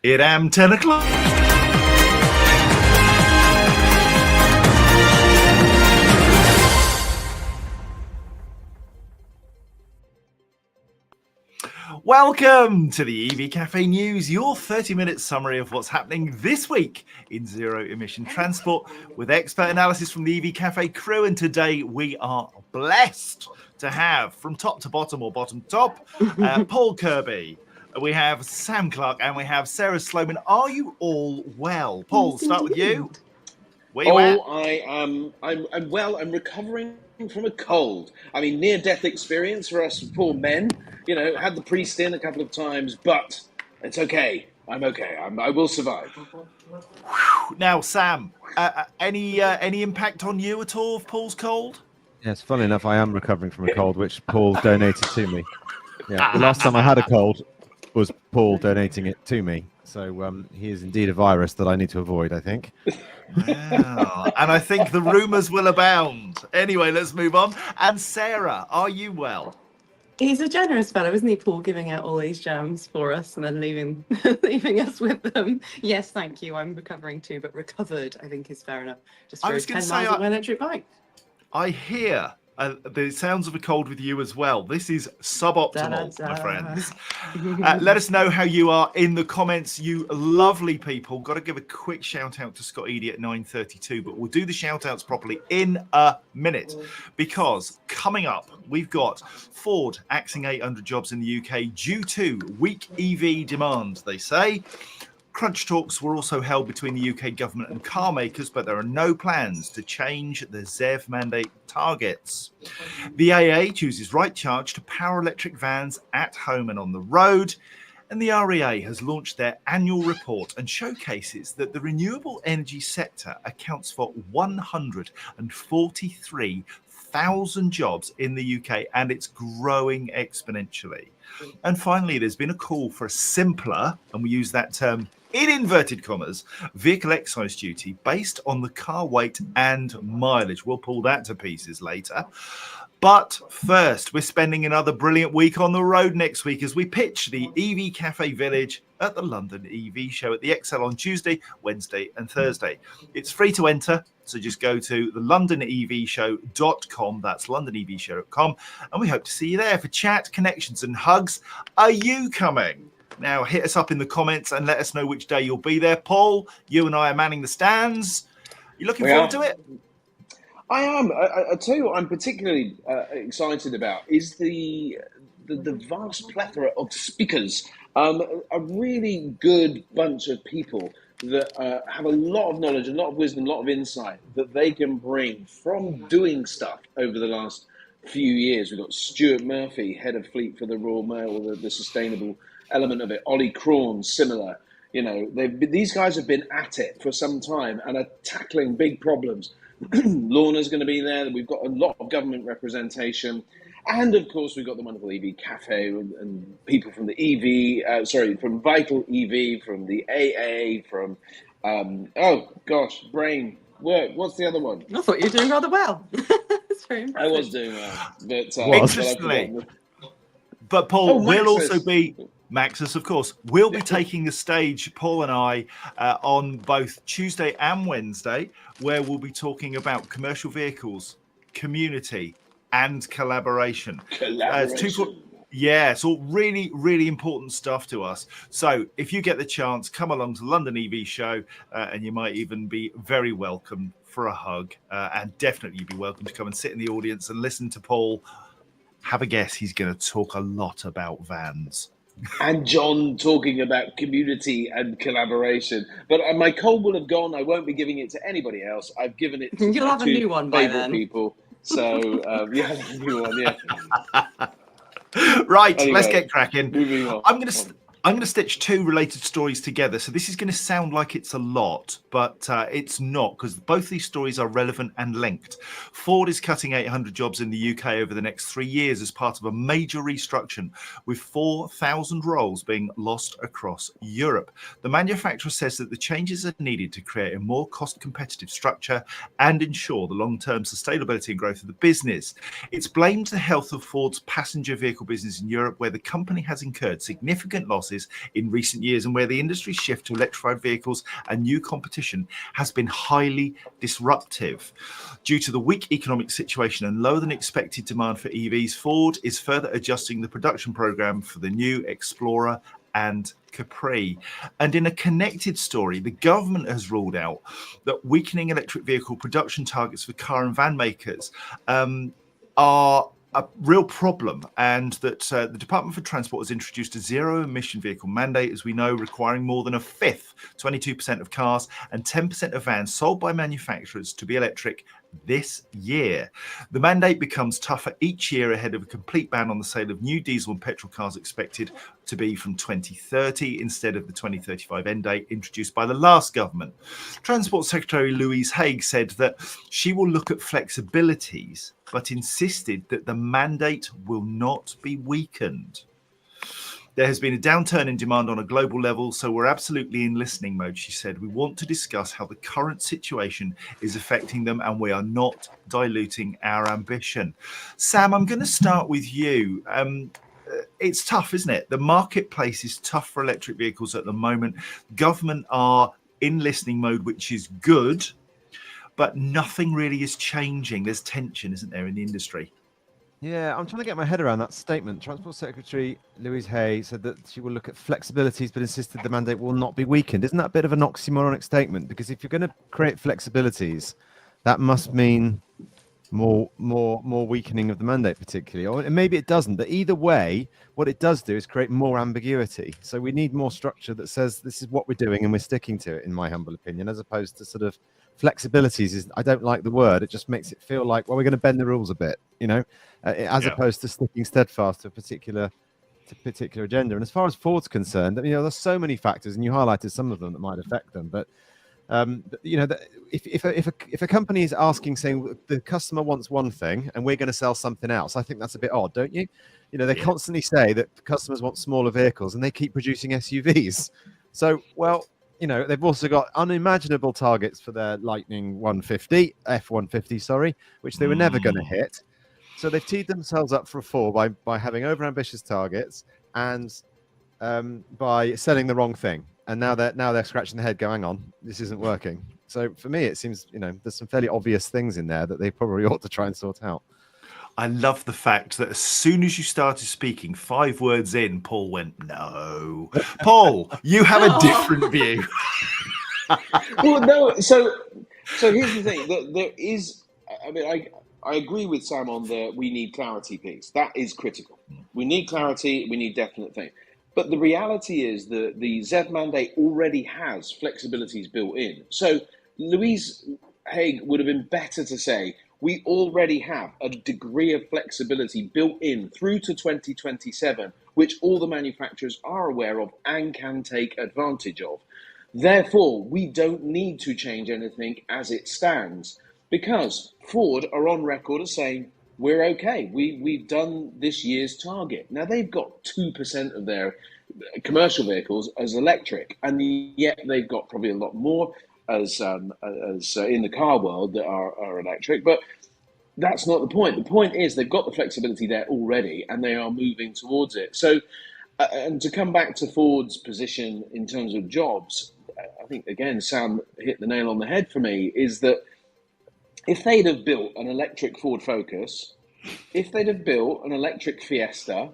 It am 10 o'clock. Welcome to the EV Café News, your 30-minute summary of what's happening this week in zero-emission transport with expert analysis from the EV Café crew. And today we are blessed to have, from top to bottom or bottom top, Paul Kirby. We have Sam Clark and we have Sarah Sloman. Are you all well? Paul, start with you. Where you at? I'm well. I'm recovering from a cold. I mean, near-death experience for us poor men. You know, had the priest in a couple of times, but it's okay. I'm okay. I will survive. Now, Sam, any impact on you at all of Paul's cold? Yes, funny enough, I am recovering from a cold, which Paul donated to me. Yeah, the last time I had a cold was Paul donating it to me. So he is indeed a virus that I need to avoid, I think. Wow. And I think the rumours will abound. Anyway, let's move on. And Sarah, are you well? He's a generous fellow, isn't he, Paul, giving out all these jams for us and then leaving us with them. Yes, thank you. I'm recovering too, but recovered, I think, is fair enough. Just rode 10 miles on my electric bike. I hear the sounds of a cold with you as well. This is suboptimal, my friends. Let us know how you are in the comments, you lovely people. Got to give a quick shout out to Scott Eady at 9:32, but we'll do the shout outs properly in a minute, because coming up, we've got Ford axing 800 jobs in the UK due to weak EV demand, they say. Crunch talks were also held between the UK government and car makers, but there are no plans to change the ZEV mandate targets. The AA chooses right charge to power electric vans at home and on the road. And the REA has launched their annual report and showcases that the renewable energy sector accounts for 143,000 jobs in the UK, and it's growing exponentially. And finally, there's been a call for a simpler, and we use that term in inverted commas, vehicle excise duty based on the car weight and mileage. We'll pull that to pieces later. But first, we're spending another brilliant week on the road next week as we pitch the EV Café Village at the London EV Show at the XL on Tuesday, Wednesday and Thursday. It's free to enter, so just go to the londonevshow.com. That's londonevshow.com. And we hope to see you there for chat, connections and hugs. Are you coming? Now, hit us up in the comments and let us know which day you'll be there. Paul, you and I are manning the stands. You looking forward to it? I am. I tell you what I'm particularly excited about is the vast plethora of speakers. A really good bunch of people that have a lot of knowledge, a lot of wisdom, a lot of insight that they can bring from doing stuff over the last few years. We've got Stuart Murphy, head of fleet for the Royal Mail, the sustainable element of it. Ollie Crawn, similar. You know, these guys have been at it for some time and are tackling big problems. Lorna's going to be there. We've got a lot of government representation. And of course, we've got the wonderful EV Cafe and people from the from Vital EV, from the AA, from, brain work. What's the other one? I thought you were doing rather well. It's very impressive. I was doing well. Interestingly. But Paul, we'll also be... Maxus, of course, we'll be taking the stage, Paul and I, on both Tuesday and Wednesday, where we'll be talking about commercial vehicles, community, and collaboration. It's all really, really important stuff to us. So if you get the chance, come along to the London EV Show, and you might even be very welcome for a hug, and definitely you'd be welcome to come and sit in the audience and listen to Paul. Have a guess, he's going to talk a lot about vans. And John talking about community and collaboration. But my cold will have gone. I won't be giving it to anybody else. I've given it to You'll have a new one by then. People. So, a new one, yeah. Right, anyway, let's get cracking. Moving on. I'm going to stitch two related stories together. So this is going to sound like it's a lot, but it's not, because both these stories are relevant and linked. Ford is cutting 800 jobs in the UK over the next 3 years as part of a major restructuring, with 4,000 roles being lost across Europe. The manufacturer says that the changes are needed to create a more cost-competitive structure and ensure the long-term sustainability and growth of the business. It's blamed the health of Ford's passenger vehicle business in Europe, where the company has incurred significant losses classes in recent years, and where the industry's shift to electrified vehicles and new competition has been highly disruptive. Due to the weak economic situation and lower than expected demand for EVs, Ford is further adjusting the production program for the new Explorer and Capri. And in a connected story, the government has ruled out that weakening electric vehicle production targets for car and van makers are a real problem, and that the Department for Transport has introduced a zero-emission vehicle mandate, as we know, requiring more than a fifth, 22% of cars and 10% of vans sold by manufacturers to be electric this year. The mandate becomes tougher each year ahead of a complete ban on the sale of new diesel and petrol cars, expected to be from 2030 instead of the 2035 end date introduced by the last government. Transport Secretary Louise Haigh said that she will look at flexibilities, but insisted that the mandate will not be weakened. There has been a downturn in demand on a global level, so we're absolutely in listening mode, she said. We want to discuss how the current situation is affecting them, and we are not diluting our ambition. Sam, I'm going to start with you. It's tough, isn't it? The marketplace is tough for electric vehicles at the moment. Government are in listening mode, which is good, but nothing really is changing. There's tension, isn't there, in the industry? Yeah, I'm trying to get my head around that statement. Transport Secretary Louise Haigh said that she will look at flexibilities, but insisted the mandate will not be weakened. Isn't that a bit of an oxymoronic statement? Because if you're going to create flexibilities, that must mean more weakening of the mandate, particularly, or maybe it doesn't. But either way, what it does do is create more ambiguity. So we need more structure that says this is what we're doing and we're sticking to it, in my humble opinion, as opposed to sort of flexibilities. Is, I don't like the word. It just makes it feel like, well, we're going to bend the rules a bit, you know, as opposed to sticking steadfast to a particular agenda. And as far as Ford's concerned, you know, there's so many factors, and you highlighted some of them that might affect them. But you know, if a company is asking, saying the customer wants one thing and we're going to sell something else, I think that's a bit odd, don't you? You know, they constantly say that customers want smaller vehicles and they keep producing SUVs. So, well, you know, they've also got unimaginable targets for their Lightning 150, F-150, sorry, which they were never going to hit. So they've teed themselves up for a fall by having overambitious targets and by selling the wrong thing. And now they're scratching their head going, hang on, this isn't working. So for me, it seems, you know, there's some fairly obvious things in there that they probably ought to try and sort out. I love the fact that as soon as you started speaking, 5 words in, Paul went, no. Paul, you have a different view. Well, no. So here's the thing. There is. I mean, I agree with Sam on the we need clarity piece. That is critical. We need clarity. We need definite things. But the reality is that the ZEV mandate already has flexibilities built in. So Louise Haigh would have been better to say, we already have a degree of flexibility built in through to 2027, which all the manufacturers are aware of and can take advantage of. Therefore, we don't need to change anything as it stands, because Ford are on record as saying, we're okay. We've done this year's target. Now, they've got 2% of their commercial vehicles as electric, and yet they've got probably a lot more as in the car world that are electric. But that's not the point. The point is they've got the flexibility there already, and they are moving towards it. So, and to come back to Ford's position in terms of jobs, I think, again, Sam hit the nail on the head for me, is that if they'd have built an electric Ford Focus, if they'd have built an electric Fiesta,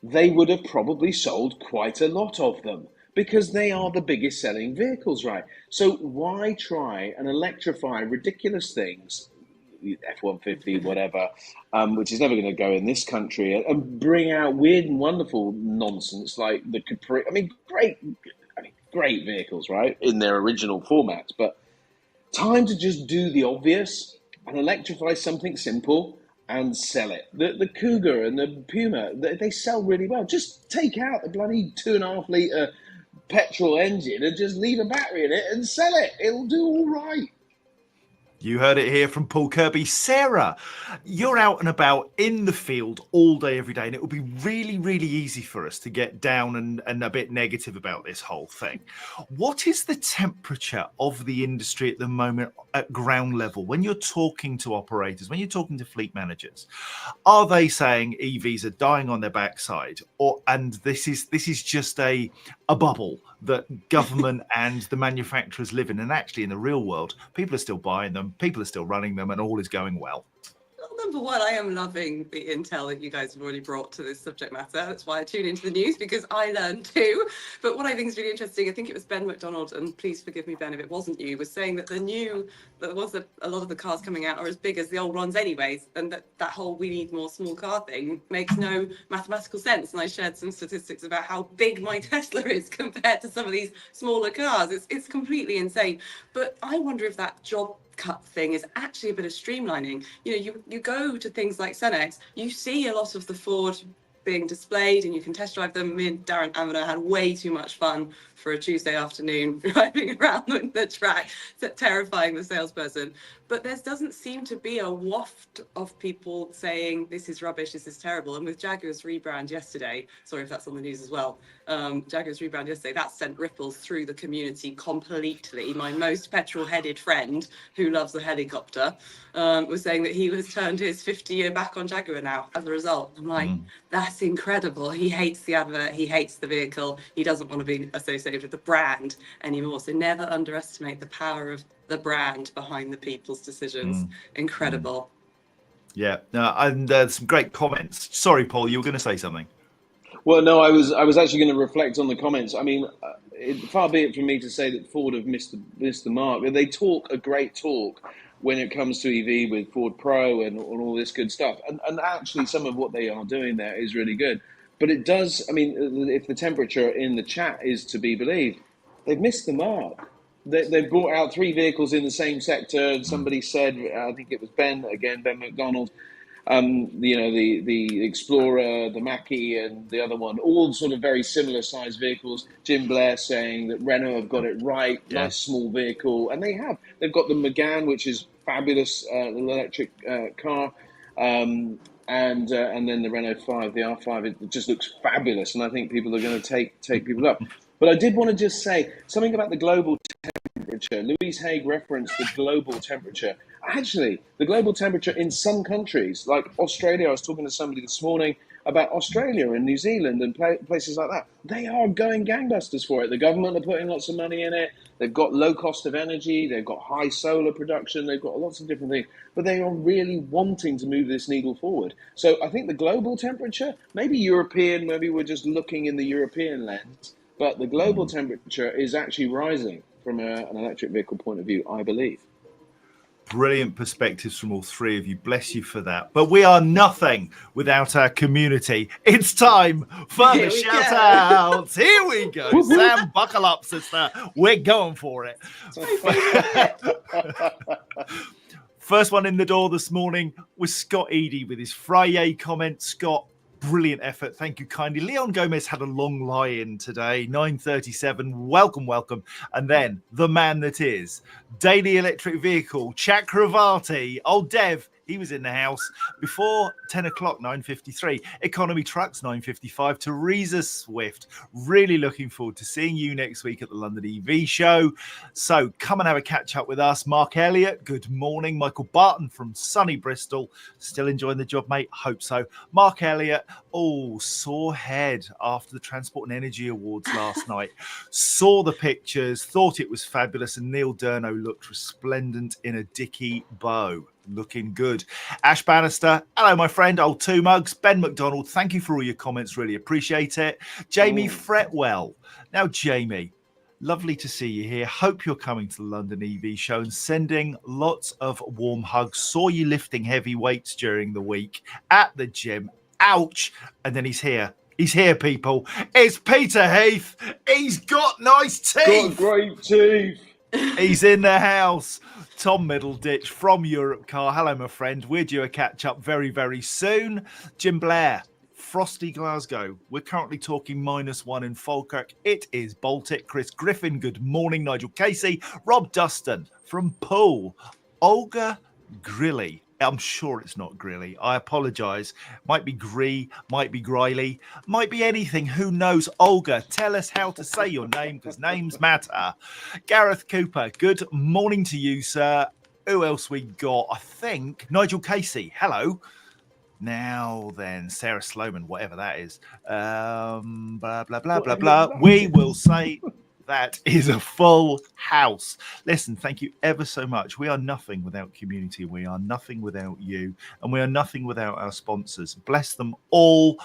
they would have probably sold quite a lot of them because they are the biggest selling vehicles, right? So why try and electrify ridiculous things, F-150, whatever, which is never going to go in this country, and bring out weird and wonderful nonsense like the Capri? I mean, great vehicles, right, in their original formats, but time to just do the obvious and electrify something simple and sell it. The Cougar and the Puma, they sell really well. Just take out the bloody 2.5 litre petrol engine and just leave a battery in it and sell it. It'll do all right. You heard it here from Paul Kirby. Sarah, you're out and about in the field all day, every day, and it will be really, really easy for us to get down and a bit negative about this whole thing. What is the temperature of the industry at the moment at ground level? When you're talking to operators, when you're talking to fleet managers, are they saying EVs are dying on their backside, and this is just a bubble that government and the manufacturers live in, and actually in the real world, people are still buying them, people are still running them, and all is going well? Well, number one, I am loving the intel that you guys have already brought to this subject matter. That's why I tune into the news, because I learn too. But what I think is really interesting, I think it was Ben McDonald, and please forgive me, Ben, if it wasn't you, was saying that a lot of the cars coming out are as big as the old ones anyways, and that whole we need more small car thing makes no mathematical sense. And I shared some statistics about how big my Tesla is compared to some of these smaller cars. It's completely insane. But I wonder if that job cut thing is actually a bit of streamlining. You go to things like Cenex, you see a lot of the Ford being displayed and you can test drive them. Me and Darren Aminer had way too much fun for a Tuesday afternoon driving around the track, terrifying the salesperson. But there doesn't seem to be a waft of people saying this is rubbish, this is terrible. And with Jaguar's rebrand yesterday, sorry if that's on the news as well, Jaguar's rebrand yesterday, that sent ripples through the community completely. My most petrol-headed friend, who loves a helicopter, was saying that he has turned his 50-year back on Jaguar now as a result. I'm like, that's incredible. He hates the advert, he hates the vehicle, he doesn't want to be associated with the brand anymore. So never underestimate the power of the brand behind the people's decisions. Incredible. Yeah, and some great comments. Sorry, Paul, you were going to say something. Well, no, I was actually going to reflect on the comments. I mean, far be it from me to say that Ford have missed the mark. They talk a great talk when it comes to EV with Ford Pro and all this good stuff. And actually, some of what they are doing there is really good. But it does, I mean, if the temperature in the chat is to be believed, they've missed the mark. They've brought out 3 vehicles in the same sector. Somebody said, I think it was Ben McDonald, the Explorer, the Mackie, and the other one, all sort of very similar sized vehicles. Jim Blair saying that Renault have got it right, nice small vehicle, and they have. They've got the Megane, which is fabulous, electric car, and then the Renault 5, the R5. It just looks fabulous, and I think people are going to take people up. But I did want to just say something about the global temperature. Louise Haig referenced the global temperature. Actually, the global temperature in some countries, like Australia, I was talking to somebody this morning about Australia and New Zealand and places like that. They are going gangbusters for it. The government are putting lots of money in it. They've got low cost of energy. They've got high solar production. They've got lots of different things. But they are really wanting to move this needle forward. So I think the global temperature, maybe European, maybe we're just looking in the European lens, but the global temperature is actually rising from an electric vehicle point of view, I believe. Brilliant perspectives from all three of you. Bless you for that. But we are nothing without our community. It's time for the shout outs. Here we go. Sam, buckle up, sister. We're going for it. First one in the door this morning was Scott Eady with his Friday comment. Scott, brilliant effort. Thank you kindly. Leon Gomez had a long lie-in today, 9:37. Welcome. And then the man that is Daily Electric Vehicle, Chakravarti, old Dev, he was in the house before 10 o'clock, 9:53. Economy Trucks, 9:55. Teresa Swift, really looking forward to seeing you next week at the London EV show. So come and have a catch up with us. Mark Elliott, good morning. Michael Barton from sunny Bristol, still enjoying the job, mate? Hope so. Mark Elliott, sore head after the Transport and Energy Awards last night. Saw the pictures, thought it was fabulous, and Neil Durno looked resplendent in a dicky bow. Looking good. Ash Bannister, hello, my friend. Old Two Mugs. Ben McDonald, thank you for all your comments. Really appreciate it. Jamie Fretwell. Now, Jamie, lovely to see you here. Hope you're coming to the London EV show and sending lots of warm hugs. Saw you lifting heavy weights during the week at the gym. Ouch. And then he's here. He's here, people. It's Peter Heath. He's got nice teeth. Got great teeth. He's in the house. Tom Middleditch from Europe Car. Hello, my friend. We're due a catch up very, very soon. Jim Blair, frosty Glasgow. We're currently talking -1 in Falkirk. It is Baltic. Chris Griffin, good morning. Nigel Casey. Rob Dustin from Poole Olga Grilly. I'm sure it's not Grilly. I apologise. Might be Gree, might be Griley, might be anything. Who knows? Olga, tell us how to say your name because names matter. Gareth Cooper, good morning to you, sir. Who else we got? I think Nigel Casey. Hello. Now then, Sarah Sloman, whatever that is. Blah, blah, blah, blah, blah. We will say that is a full house. Listen, thank you ever so much. We are nothing without community. We are nothing without you. And we are nothing without our sponsors. Bless them all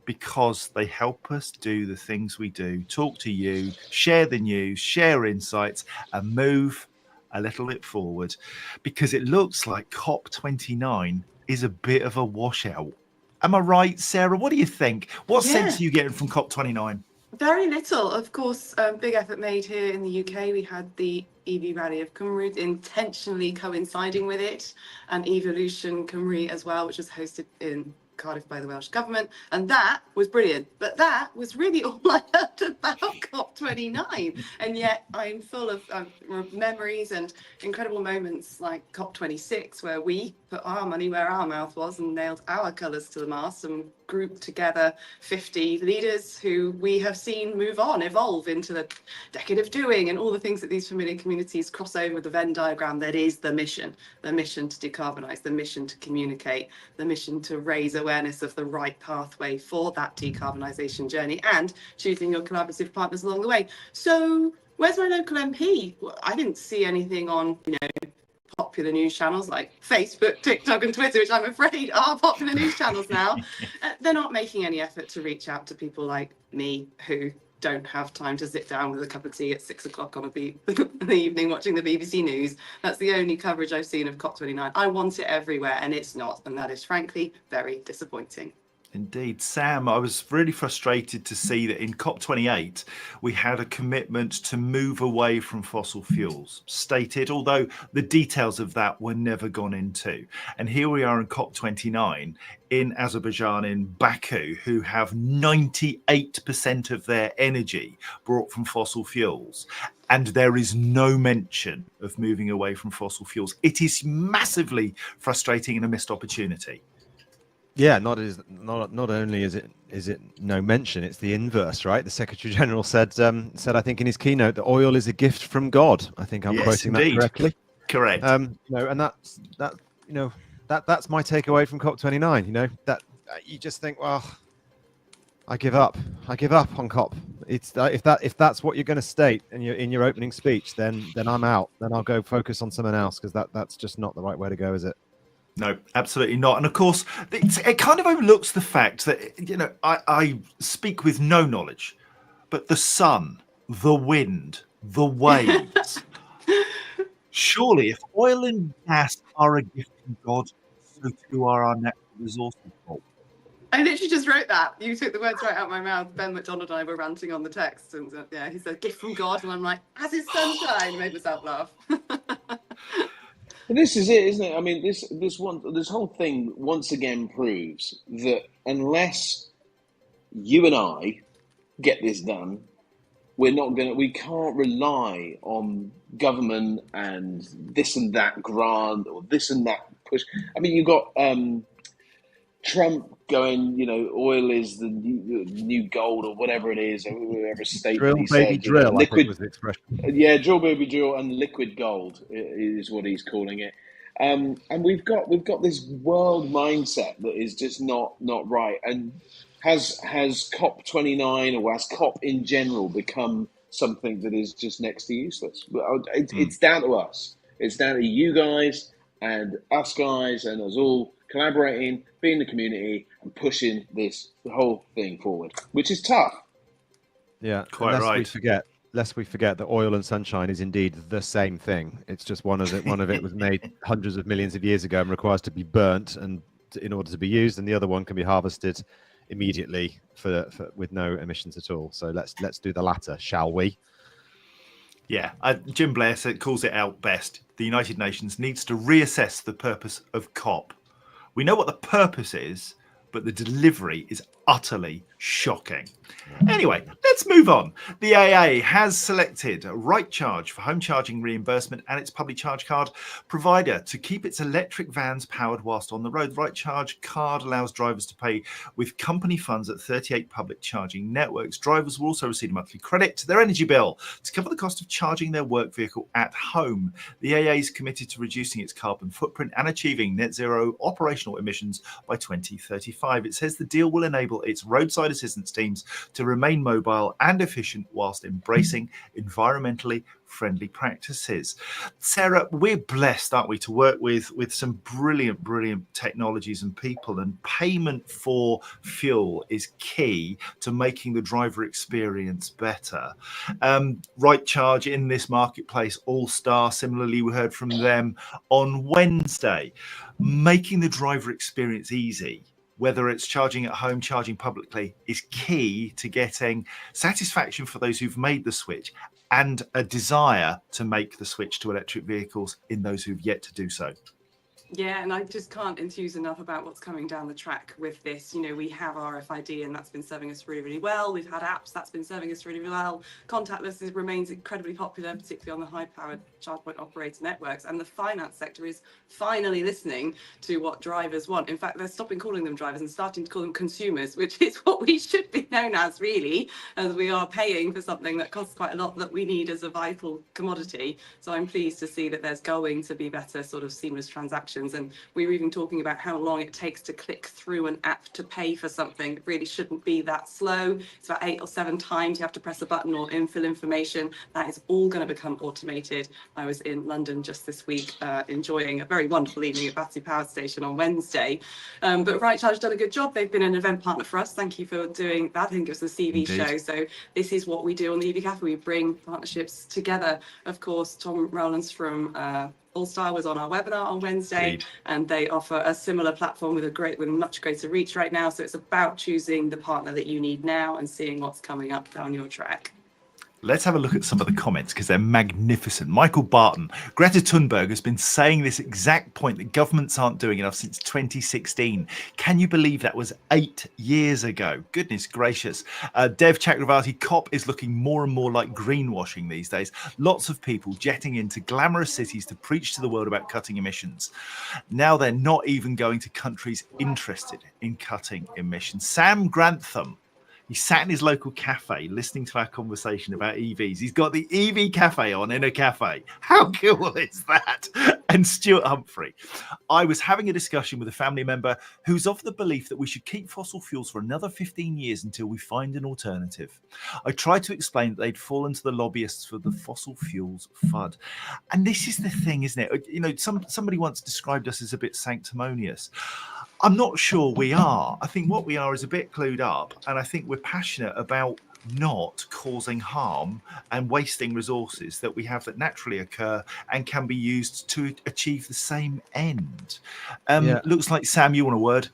because they help us do the things we do. Talk to you, share the news, share insights, and move a little bit forward because it looks like COP29 is a bit of a washout. Am I right, Sarah? What do you think? What sense are you getting from COP29? Very little. Of course, big effort made here in the UK. We had the EV Rally of Cymru intentionally coinciding with it, and Evolution Cymru as well, which was hosted in Cardiff by the Welsh Government, and that was brilliant. But that was really all I heard about COP29, and yet I'm full of memories and incredible moments like COP26, where we put our money where our mouth was and nailed our colours to the mast and grouped together 50 leaders who we have seen move on, evolve into the decade of doing and all the things that these familiar communities cross over the Venn diagram that is the mission to decarbonise, the mission to communicate, the mission to raise awareness of the right pathway for that decarbonisation journey and choosing your collaborative partners along the way. So where's my local MP? Well, I didn't see anything on, popular news channels like Facebook, TikTok and Twitter, which I'm afraid are popular news channels now. They're not making any effort to reach out to people like me who don't have time to sit down with a cup of tea at 6 o'clock in the evening watching the BBC News. That's the only coverage I've seen of COP29. I want it everywhere and it's not, and that is frankly very disappointing. Indeed. Sam, I was really frustrated to see that in COP28, we had a commitment to move away from fossil fuels, stated, although the details of that were never gone into. And here we are in COP29 in Azerbaijan, in Baku, who have 98% of their energy brought from fossil fuels. And there is no mention of moving away from fossil fuels. It is massively frustrating and a missed opportunity. Yeah, not only is it no mention, it's the inverse, right? The Secretary General said I think in his keynote that oil is a gift from God. I think I'm quoting that correctly. Correct. And that's my takeaway from COP29. That you just think, well, I give up on COP. It's if that's what you're going to state in your opening speech, then I'm out. Then I'll go focus on something else because that's just not the right way to go, is it? No, absolutely not. And of course, it kind of overlooks the fact that, I speak with no knowledge, but the sun, the wind, the waves. Surely, if oil and gas are a gift from God, so too are our natural resources. I literally just wrote that. You took the words right out of my mouth. Ben McDonald and I were ranting on the text, and he said, gift from God. And I'm like, as is sunshine. Made myself laugh. This is it, isn't it? I mean, this whole thing once again proves that unless you and I get this done, we can't rely on government and this and that grant or this and that push. I mean, you've got Trump going, oil is the new gold or whatever it is, or whatever state drill, he baby, said. drill, Liquid, I think was the expression. Yeah, drill, baby, drill, and liquid gold is what he's calling it. And we've got this world mindset that is just not right. And has COP29 or has COP in general become something that is just next to useless? It's down to us. It's down to you guys and us guys and us all collaborating, being the community and pushing the whole thing forward, which is tough. Yeah, quite right. Lest we forget that oil and sunshine is indeed the same thing. It's just one of it was made hundreds of millions of years ago and requires to be burnt and in order to be used, and the other one can be harvested immediately for with no emissions at all. So let's do the latter, shall we? Yeah, Jim Blair calls it out best. The United Nations needs to reassess the purpose of COP. We know what the purpose is, but the delivery is utterly shocking. Anyway, let's move on. The AA has selected Right Charge for home charging reimbursement and its public charge card provider to keep its electric vans powered whilst on the road. Right Charge card allows drivers to pay with company funds at 38 public charging networks. Drivers will also receive a monthly credit to their energy bill to cover the cost of charging their work vehicle at home. The AA is committed to reducing its carbon footprint and achieving net zero operational emissions by 2035. It says the deal will enable its roadside assistance teams to remain mobile and efficient whilst embracing environmentally friendly practices. Sarah, we're blessed, aren't we, to work with some brilliant technologies and people, and payment for fuel is key to making the driver experience better. Right Charge in this marketplace, All-Star, similarly, we heard from them on Wednesday, making the driver experience easy, whether it's charging at home, charging publicly, is key to getting satisfaction for those who've made the switch and a desire to make the switch to electric vehicles in those who've yet to do so. Yeah, and I just can't enthuse enough about what's coming down the track with this. You know, we have RFID and that's been serving us really well. We've had apps that's been serving us really well. Contactless remains incredibly popular, particularly on the high-powered charge point operator networks. And the finance sector is finally listening to what drivers want. In fact, they're stopping calling them drivers and starting to call them consumers, which is what we should be known as, really, as we are paying for something that costs quite a lot that we need as a vital commodity. So I'm pleased to see that there's going to be better sort of seamless transactions. And we were even talking about how long it takes to click through an app to pay for something. It really shouldn't be that slow. It's about 8 or 7 times you have to press a button or infill information. That is all going to become automated. I was in London just this week enjoying a very wonderful evening at Battersea Power Station on Wednesday. But Right Charge has done a good job. They've been an event partner for us. Thank you for doing that. I think it was the CV show. So this is what we do on the EV Café. We bring partnerships together. Of course, Tom Rowlands from All-Star was on our webinar on Wednesday, and they offer a similar platform with much greater reach right now. So it's about choosing the partner that you need now and seeing what's coming up down your track. Let's have a look at some of the comments because they're magnificent. Michael Barton, Greta Thunberg has been saying this exact point that governments aren't doing enough since 2016. Can you believe that was 8 years ago? Goodness gracious. Dev Chakravarti, COP is looking more and more like greenwashing these days. Lots of people jetting into glamorous cities to preach to the world about cutting emissions. Now they're not even going to countries interested in cutting emissions. Sam Grantham, he sat in his local cafe listening to our conversation about EVs. He's got the EV Café on in a cafe. How cool is that? And Stuart Humphrey, I was having a discussion with a family member who's of the belief that we should keep fossil fuels for another 15 years until we find an alternative. I tried to explain that they'd fallen to the lobbyists for the fossil fuels FUD. And this is the thing, isn't it? You know, somebody once described us as a bit sanctimonious. I'm not sure we are. I think what we are is a bit clued up, and I think we're passionate about not causing harm and wasting resources that we have that naturally occur and can be used to achieve the same end. Looks like, Sam, you want a word?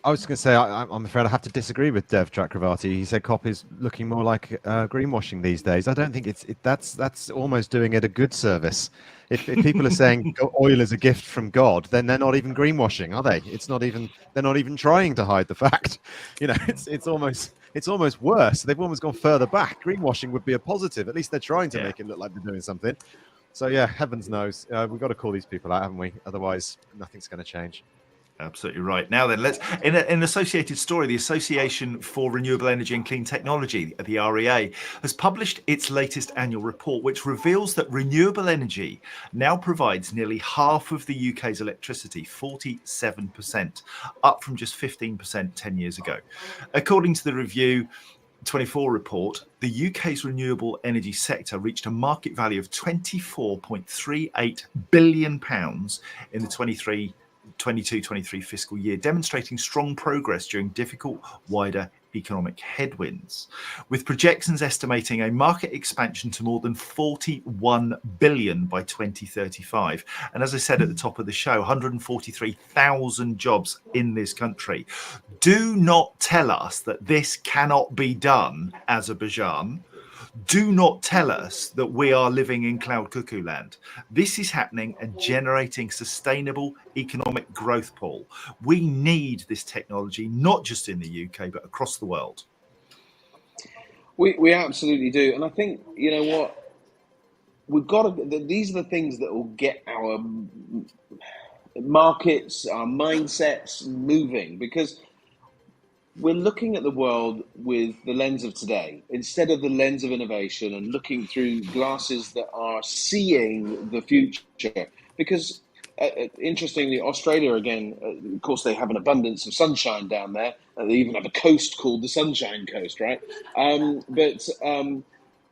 I was going to say, I'm afraid I have to disagree with Dev Chakravarti. He said COP is looking more like greenwashing these days. I don't think that's almost doing it a good service. If people are saying oil is a gift from God, then they're not even greenwashing, are they? They're not even trying to hide the fact. You know, it's almost worse. They've almost gone further back. Greenwashing would be a positive. At least they're trying to make it look like they're doing something. So yeah, heavens knows. We've got to call these people out, haven't we? Otherwise, nothing's going to change. Absolutely right. Now then, let's in an associated story. The Association for Renewable Energy and Clean Technology, the REA, has published its latest annual report, which reveals that renewable energy now provides nearly half of the UK's electricity, 47%, up from just 15% 10 years ago. According to the Review 24 report, the UK's renewable energy sector reached a market value of £24.38 billion in the 22-23 fiscal year, demonstrating strong progress during difficult, wider economic headwinds, with projections estimating a market expansion to more than 41 billion by 2035. And as I said at the top of the show, 143,000 jobs in this country. Do not tell us that this cannot be done, Azerbaijan. do not tell us that we are living in cloud cuckoo land. This is happening and generating sustainable economic growth, Paul. We need this technology, not just in the UK, but across the world. We absolutely do. And I think, you know what, we've got to, these are the things that will get our markets, our mindsets moving, because we're looking at the world with the lens of today instead of the lens of innovation and looking through glasses that are seeing the future. Because interestingly, Australia, again, of course, they have an abundance of sunshine down there. They even have a coast called the Sunshine Coast, right? But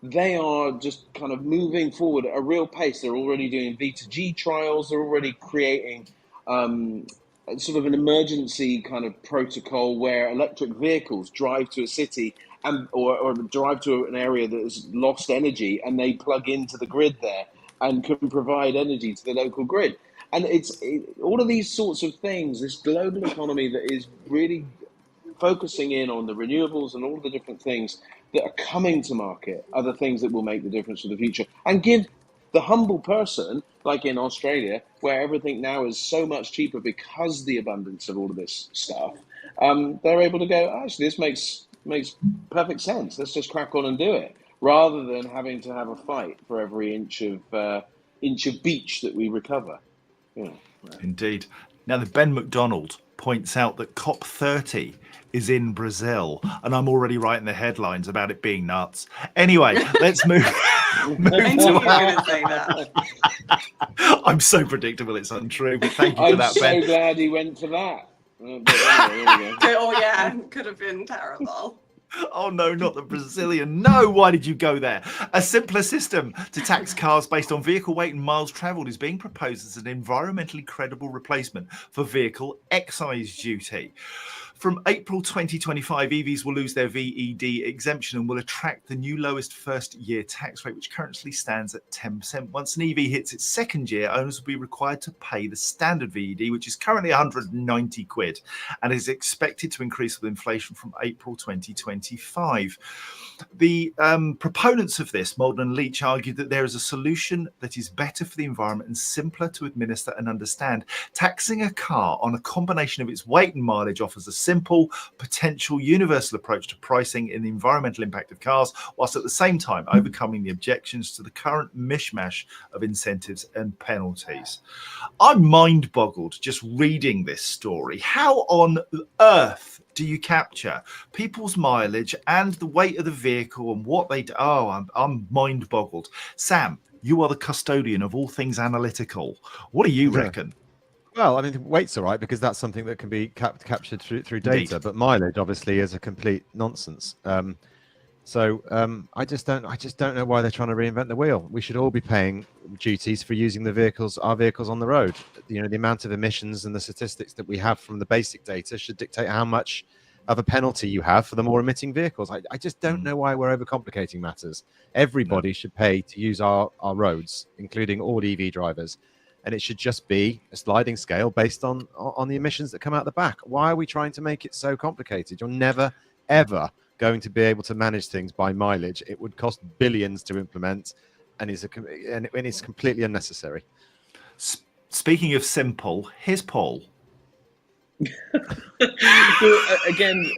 they are just kind of moving forward at a real pace. They're already doing V2G trials. They're already creating sort of an emergency kind of protocol where electric vehicles drive to a city or drive to an area that has lost energy, and they plug into the grid there and can provide energy to the local grid. And all of these sorts of things, this global economy that is really focusing in on the renewables and all the different things that are coming to market are the things that will make the difference for the future and give the humble person, like in Australia, where everything now is so much cheaper because the abundance of all of this stuff, they're able to go, actually, this makes perfect sense. Let's just crack on and do it, rather than having to have a fight for every inch of beach that we recover. Yeah. Indeed. Now, the Ben McDonald points out that COP30 is in Brazil, and I'm already writing the headlines about it being nuts. Anyway, let's move. I knew you were going to say that. I'm so predictable; it's untrue. But thank you for that, Ben. I'm so glad he went for that. But anyway, there we go. Oh yeah, could have been terrible. Oh no, not the Brazilian. No, why did you go there? A simpler system to tax cars based on vehicle weight and miles travelled is being proposed as an environmentally credible replacement for vehicle excise duty. From April 2025, EVs will lose their VED exemption and will attract the new lowest first-year tax rate, which currently stands at 10%. Once an EV hits its second year, owners will be required to pay the standard VED, which is currently 190 quid, and is expected to increase with inflation from April 2025. The proponents of this, Malden and Leach, argued that there is a solution that is better for the environment and simpler to administer and understand. Taxing a car on a combination of its weight and mileage offers a simple, potential universal approach to pricing in the environmental impact of cars, whilst at the same time overcoming the objections to the current mishmash of incentives and penalties. I'm mind-boggled just reading this story. How on earth do you capture people's mileage and the weight of the vehicle and what they do? Oh, I'm mind-boggled. Sam, you are the custodian of all things analytical. What do you reckon? Well, I mean, weight's all right because that's something that can be captured through data. Indeed. But mileage, obviously, is a complete nonsense. I just don't know why they're trying to reinvent the wheel. We should all be paying duties for using our vehicles on the road. You know, the amount of emissions and the statistics that we have from the basic data should dictate how much of a penalty you have for the more emitting vehicles. I just don't know why we're overcomplicating matters. Everybody should pay to use our roads, including all EV drivers. And it should just be a sliding scale based on the emissions that come out the back. Why are we trying to make it so complicated? You're never, ever going to be able to manage things by mileage. It would cost billions to implement, and it's completely unnecessary. Speaking of simple, here's Paul. Again,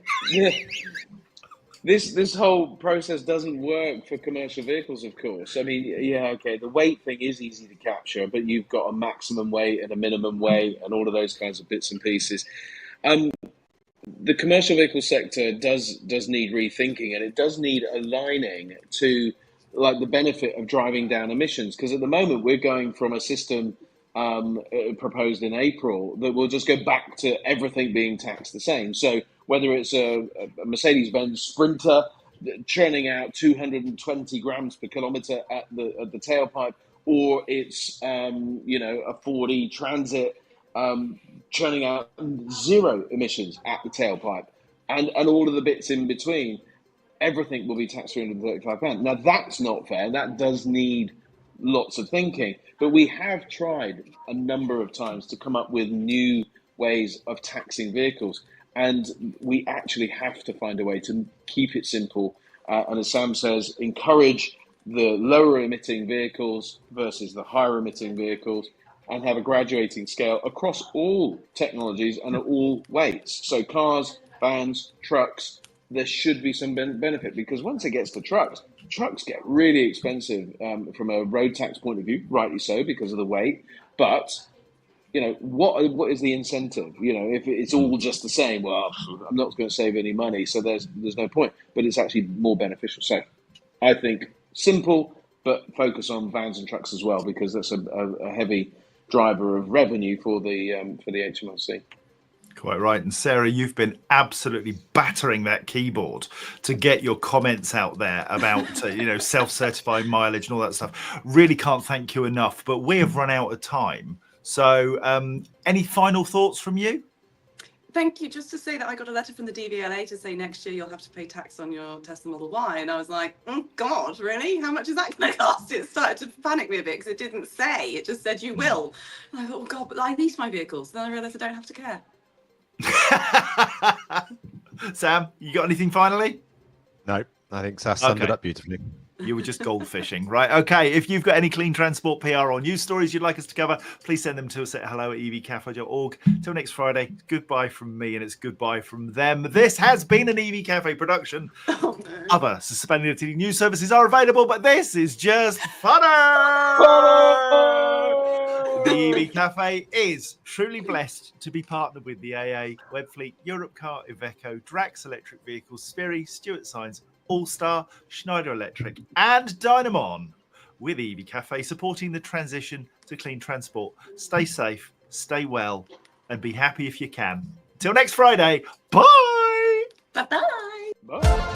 this whole process doesn't work for commercial vehicles, of course. I mean, yeah, okay, the weight thing is easy to capture, but you've got a maximum weight and a minimum weight and all of those kinds of bits and pieces. The commercial vehicle sector does need rethinking, and it does need aligning to like the benefit of driving down emissions. Because at the moment we're going from a system proposed in April that will just go back to everything being taxed the same. So whether it's a Mercedes-Benz Sprinter churning out 220 grams per kilometre at the tailpipe, or it's a Ford E-Transit churning out 0 emissions at the tailpipe, and all of the bits in between, everything will be taxed £335. Now that's not fair. That does need lots of thinking, but we have tried a number of times to come up with new ways of taxing vehicles, and we actually have to find a way to keep it simple and as Sam says, encourage the lower emitting vehicles versus the higher emitting vehicles, and have a graduating scale across all technologies and at all weights. So cars, vans, trucks, there should be some benefit, because once it gets to trucks get really expensive from a road tax point of view, rightly so, because of the weight. But what is the incentive? If it's all just the same, well, I'm not going to save any money, so there's no point. But it's actually more beneficial. So I think simple, but focus on vans and trucks as well, because that's a heavy driver of revenue for the HMRC. Quite right. And Sarah, you've been absolutely battering that keyboard to get your comments out there about, self-certifying mileage and all that stuff. Really can't thank you enough, but we have run out of time. So any final thoughts from you? Thank you. Just to say that I got a letter from the DVLA to say next year you'll have to pay tax on your Tesla Model Y. And I was like, God, really? How much is that going to cost? It started to panic me a bit because it didn't say. It just said you will. And I thought, oh, God, but I lease my vehicles. Then I realised I don't have to care. Sam, you got anything finally? No, I think Sass summed it up beautifully. You were just gold fishing, right? Okay, if you've got any clean transport PR or news stories you'd like us to cover, please send them to us at hello@evcafe.org. Till next Friday, goodbye from me, and it's goodbye from them. This has been an EV Cafe production. Oh, no. Other sustainability news services are available, but this is just funner! The EV Cafe is truly blessed to be partnered with the AA, Webfleet, Europcar, Iveco, Drax Electric Vehicles, Spiri, Stuart Signs, All-Star, Schneider Electric, and Dynamon, with EV Cafe supporting the transition to clean transport. Stay safe, stay well, and be happy if you can. Till next Friday, bye! Bye-bye! Bye.